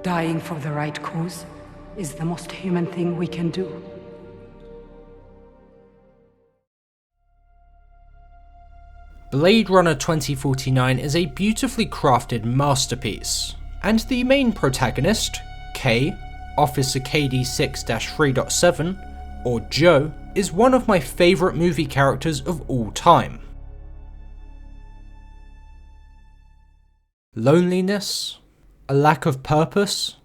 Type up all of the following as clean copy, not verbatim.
Dying for the right cause is the most human thing we can do. Blade Runner 2049 is a beautifully crafted masterpiece, and the main protagonist, K, Officer KD6-3.7, or Joe, is one of my favourite movie characters of all time. Loneliness, a lack of purpose,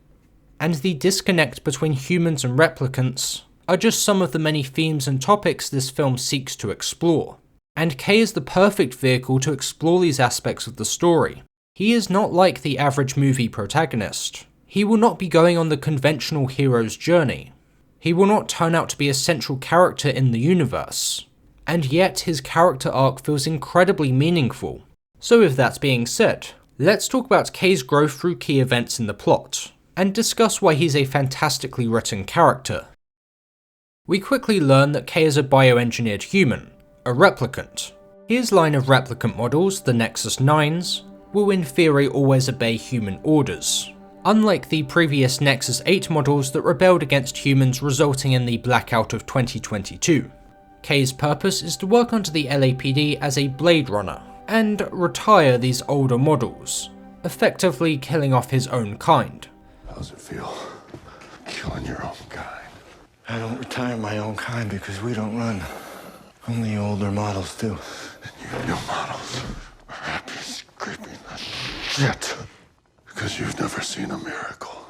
and the disconnect between humans and replicants are just some of the many themes and topics this film seeks to explore. And K is the perfect vehicle to explore these aspects of the story. He is not like the average movie protagonist. He will not be going on the conventional hero's journey. He will not turn out to be a central character in the universe. And yet his character arc feels incredibly meaningful. So with that being said, let's talk about K's growth through key events in the plot, and discuss why he's a fantastically written character. We quickly learn that K is a bioengineered human, a replicant. His line of replicant models, the Nexus 9s, will in theory always obey human orders, unlike the previous Nexus 8 models that rebelled against humans, resulting in the blackout of 2022. K's purpose is to work under the LAPD as a Blade Runner, and retire these older models, effectively killing off his own kind. How does it feel, killing your own kind? I don't retire my own kind because we don't run. Only older models do. And you new models are happy scraping the shit because you've never seen a miracle.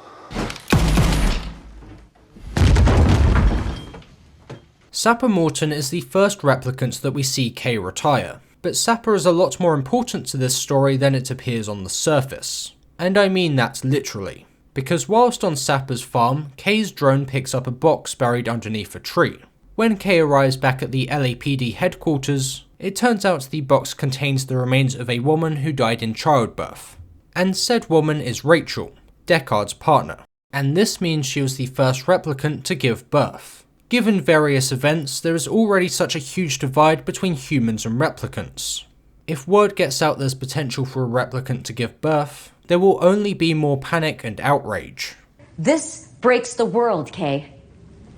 Sapper Morton is the first replicant that we see K retire, but Sapper is a lot more important to this story than it appears on the surface. And I mean that literally, because whilst on Sapper's farm, K's drone picks up a box buried underneath a tree. When K arrives back at the LAPD headquarters, it turns out the box contains the remains of a woman who died in childbirth. And said woman is Rachel, Deckard's partner. And this means she was the first replicant to give birth. Given various events, there is already such a huge divide between humans and replicants. If word gets out there's potential for a replicant to give birth, there will only be more panic and outrage. This breaks the world, Kay.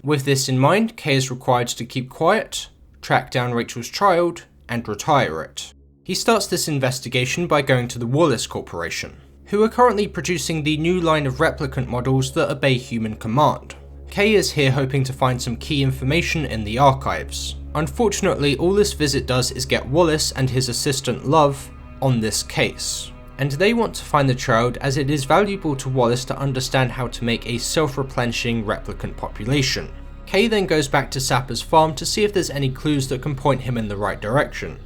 With this in mind, K is required to keep quiet, track down Rachel's child, and retire it. He starts this investigation by going to the Wallace Corporation, who are currently producing the new line of replicant models that obey human command. K is here hoping to find some key information in the archives. Unfortunately, all this visit does is get Wallace and his assistant Love on this case, and they want to find the child as it is valuable to Wallace to understand how to make a self-replenishing replicant population. K then goes back to Sapper's farm to see if there's any clues that can point him in the right direction,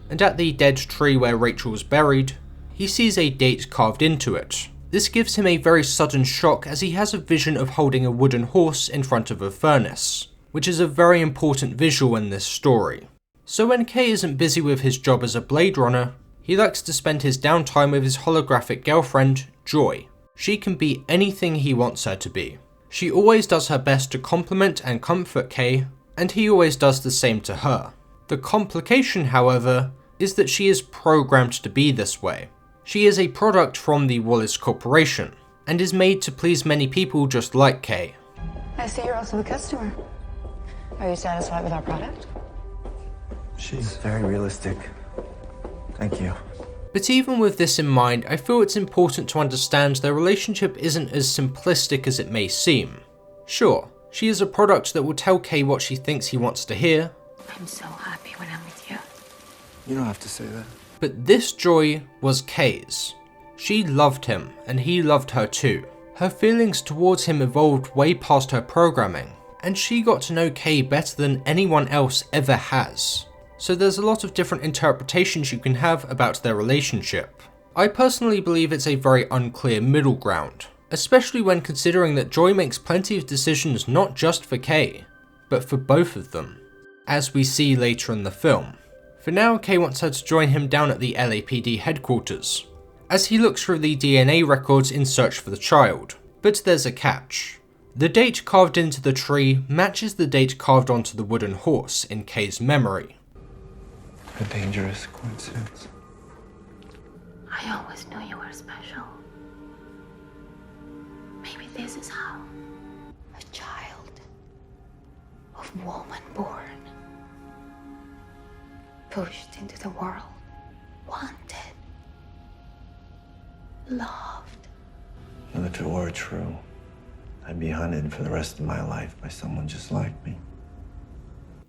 and at the dead tree where Rachel was buried, he sees a date carved into it. This gives him a very sudden shock as he has a vision of holding a wooden horse in front of a furnace, which is a very important visual in this story. So when K isn't busy with his job as a Blade Runner, he likes to spend his downtime with his holographic girlfriend, Joy. She can be anything he wants her to be. She always does her best to compliment and comfort K, and he always does the same to her. The complication, however, is that she is programmed to be this way. She is a product from the Wallace Corporation, and is made to please many people just like K. I see you're also a customer. Are you satisfied with our product? She's very realistic. Thank you. But even with this in mind, I feel it's important to understand their relationship isn't as simplistic as it may seem. Sure, she is a product that will tell K what she thinks he wants to hear. I'm so happy when I'm with you. You don't have to say that. But this joy was K's. She loved him, and he loved her too. Her feelings towards him evolved way past her programming, and she got to know K better than anyone else ever has. So there's a lot of different interpretations you can have about their relationship. I personally believe it's a very unclear middle ground, especially when considering that Joy makes plenty of decisions not just for K, but for both of them, as we see later in the film. For now, K wants her to join him down at the LAPD headquarters, as he looks through the DNA records in search for the child. But there's a catch. The date carved into the tree matches the date carved onto the wooden horse in K's memory. A dangerous coincidence. I always knew you were special. This is how a child of woman born, pushed into the world, wanted, loved. And if it were true, I'd be hunted for the rest of my life by someone just like me.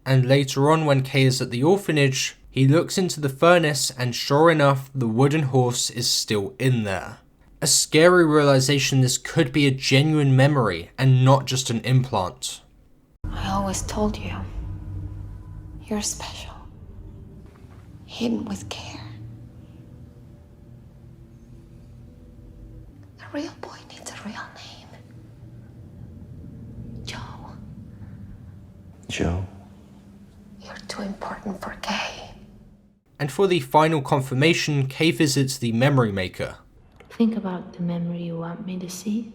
And later on, when Kay is at the orphanage, he looks into the furnace and sure enough, the wooden horse is still in there. A scary realization this could be a genuine memory and not just an implant. I always told you, you're special, hidden with care. The real boy needs a real name. Joe. Joe? You're too important for Kay. And for the final confirmation, Kay visits the memory maker. Think about the memory you want me to see.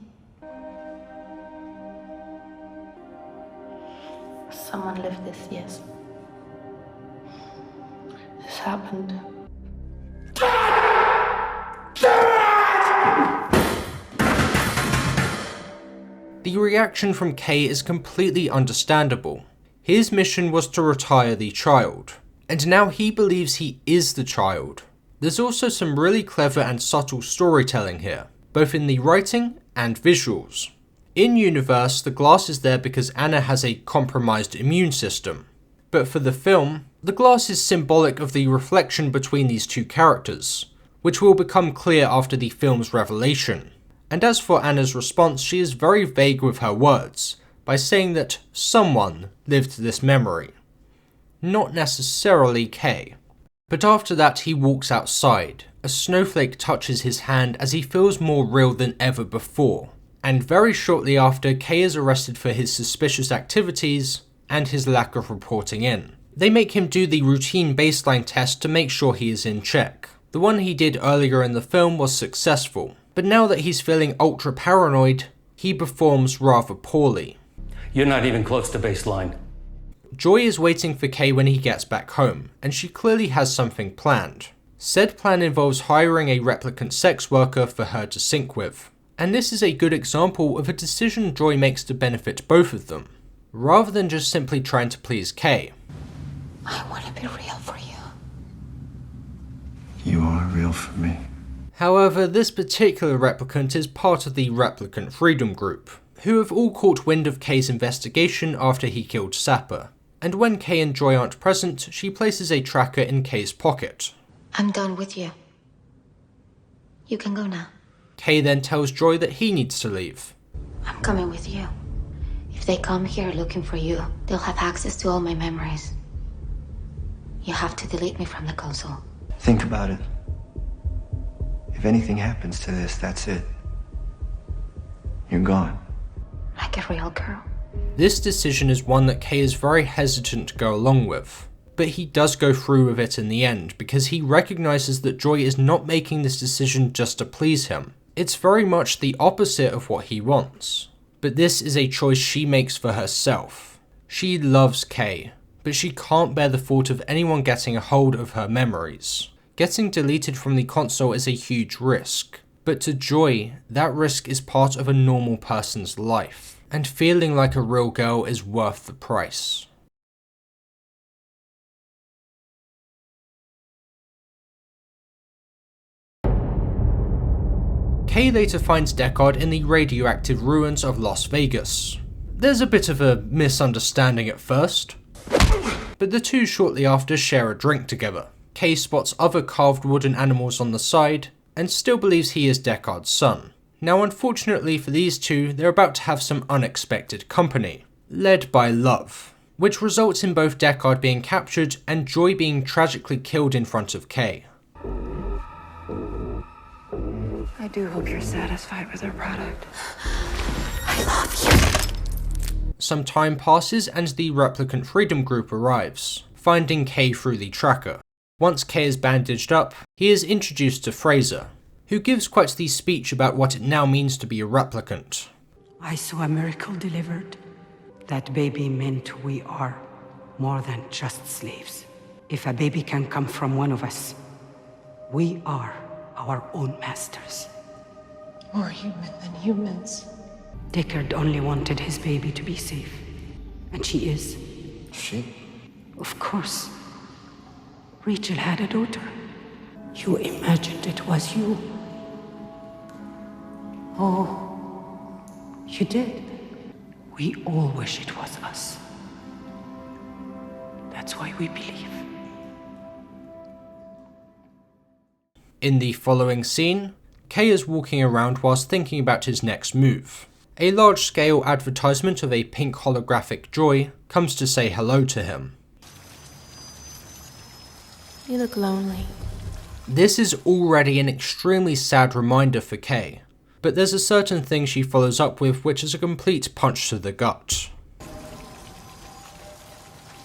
Someone lived this, yes. This happened. The reaction from Kay is completely understandable. His mission was to retire the child, and now he believes he is the child. There's also some really clever and subtle storytelling here, both in the writing and visuals. In universe, the glass is there because Anna has a compromised immune system, but for the film, the glass is symbolic of the reflection between these two characters, which will become clear after the film's revelation. And as for Anna's response, she is very vague with her words, by saying that someone lived this memory. Not necessarily Kay. But after that he walks outside. A snowflake touches his hand as he feels more real than ever before. And very shortly after, Kay is arrested for his suspicious activities and his lack of reporting in. They make him do the routine baseline test to make sure he is in check. The one he did earlier in the film was successful, but now that he's feeling ultra paranoid, he performs rather poorly. You're not even close to baseline. Joy is waiting for Kay when he gets back home, and she clearly has something planned. Said plan involves hiring a replicant sex worker for her to sync with. And this is a good example of a decision Joy makes to benefit both of them, rather than just simply trying to please Kay. I want to be real for you. You are real for me. However, this particular replicant is part of the Replicant Freedom Group, who have all caught wind of Kay's investigation after he killed Sapper. And when Kay and Joy aren't present, she places a tracker in Kay's pocket. I'm done with you. You can go now. Kay then tells Joy that he needs to leave. I'm coming with you. If they come here looking for you, they'll have access to all my memories. You have to delete me from the console. Think about it. If anything happens to this, that's it. You're gone. Like a real girl. This decision is one that Kay is very hesitant to go along with, but he does go through with it in the end because he recognizes that Joy is not making this decision just to please him. It's very much the opposite of what he wants. But this is a choice she makes for herself. She loves Kay, but she can't bear the thought of anyone getting a hold of her memories. Getting deleted from the console is a huge risk, but to Joy, that risk is part of a normal person's life, and feeling like a real girl is worth the price. Kay later finds Deckard in the radioactive ruins of Las Vegas. There's a bit of a misunderstanding at first, but the two shortly after share a drink together. Kay spots other carved wooden animals on the side, and still believes he is Deckard's son. Now unfortunately for these two, they're about to have some unexpected company, led by love, which results in both Deckard being captured and Joy being tragically killed in front of Kay. I do hope you're satisfied with our product. I love you. Some time passes and the Replicant Freedom Group arrives, finding Kay through the tracker. Once Kay is bandaged up, he is introduced to Fraser, who gives quite the speech about what it now means to be a replicant. I saw a miracle delivered. That baby meant we are more than just slaves. If a baby can come from one of us, we are our own masters. More human than humans. Deckard only wanted his baby to be safe. And she is. She? Of course. Rachel had a daughter. You imagined it was you. Oh, you did. We all wish it was us. That's why we believe. In the following scene, Kay is walking around whilst thinking about his next move. A large-scale advertisement of a pink holographic joy comes to say hello to him. You look lonely. This is already an extremely sad reminder for Kay, but there's a certain thing she follows up with which is a complete punch to the gut.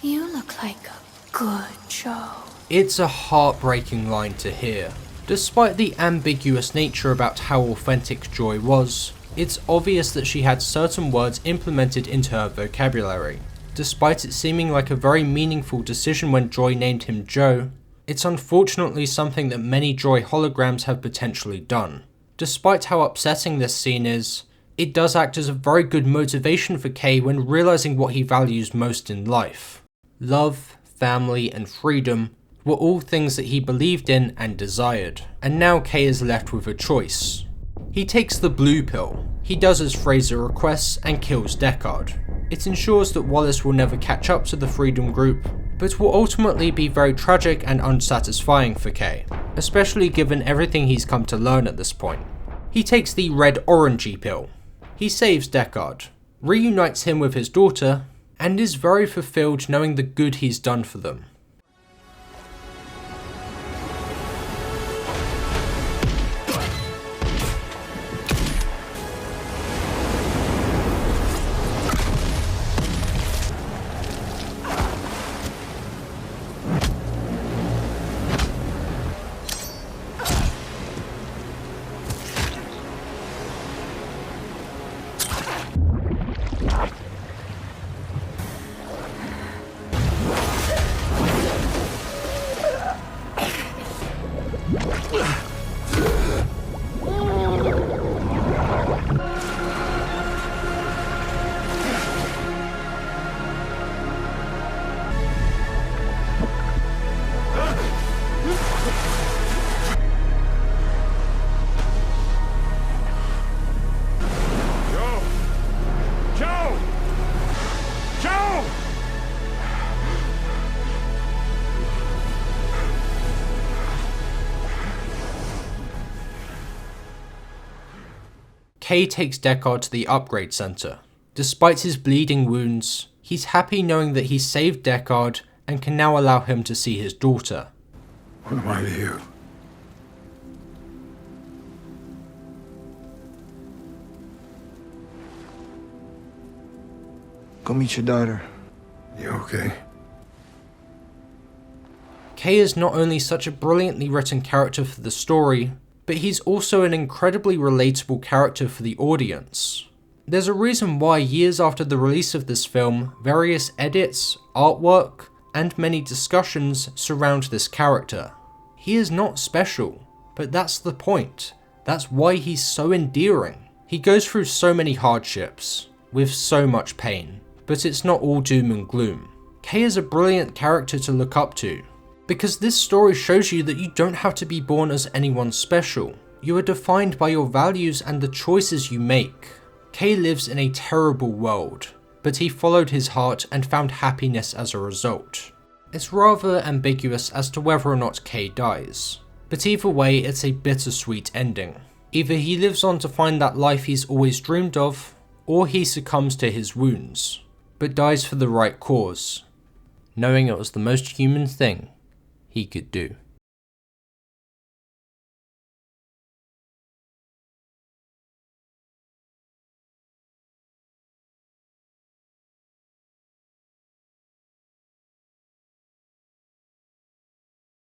You look like a good Joe. It's a heartbreaking line to hear. Despite the ambiguous nature about how authentic Joy was, it's obvious that she had certain words implemented into her vocabulary. Despite it seeming like a very meaningful decision when Joy named him Joe, it's unfortunately something that many Joy holograms have potentially done. Despite how upsetting this scene is, it does act as a very good motivation for Kay when realizing what he values most in life. Love, family, and freedom were all things that he believed in and desired, and now Kay is left with a choice. He takes the blue pill, he does as Fraser requests and kills Deckard. It ensures that Wallace will never catch up to the Freedom Group, but will ultimately be very tragic and unsatisfying for Kay, especially given everything he's come to learn at this point. He takes the red-orangey pill. He saves Deckard, reunites him with his daughter, and is very fulfilled knowing the good he's done for them. Kay takes Deckard to the upgrade center. Despite his bleeding wounds, he's happy knowing that he saved Deckard and can now allow him to see his daughter. What am I to you? Go meet your daughter. You okay? Kay is not only such a brilliantly written character for the story, but he's also an incredibly relatable character for the audience. There's a reason why years after the release of this film, various edits, artwork, and many discussions surround this character. He is not special, but that's the point. That's why he's so endearing. He goes through so many hardships, with so much pain, but it's not all doom and gloom. Kay is a brilliant character to look up to, because this story shows you that you don't have to be born as anyone special. You are defined by your values and the choices you make. Kay lives in a terrible world, but he followed his heart and found happiness as a result. It's rather ambiguous as to whether or not Kay dies, but either way it's a bittersweet ending. Either he lives on to find that life he's always dreamed of, or he succumbs to his wounds, but dies for the right cause, knowing it was the most human thing he could do.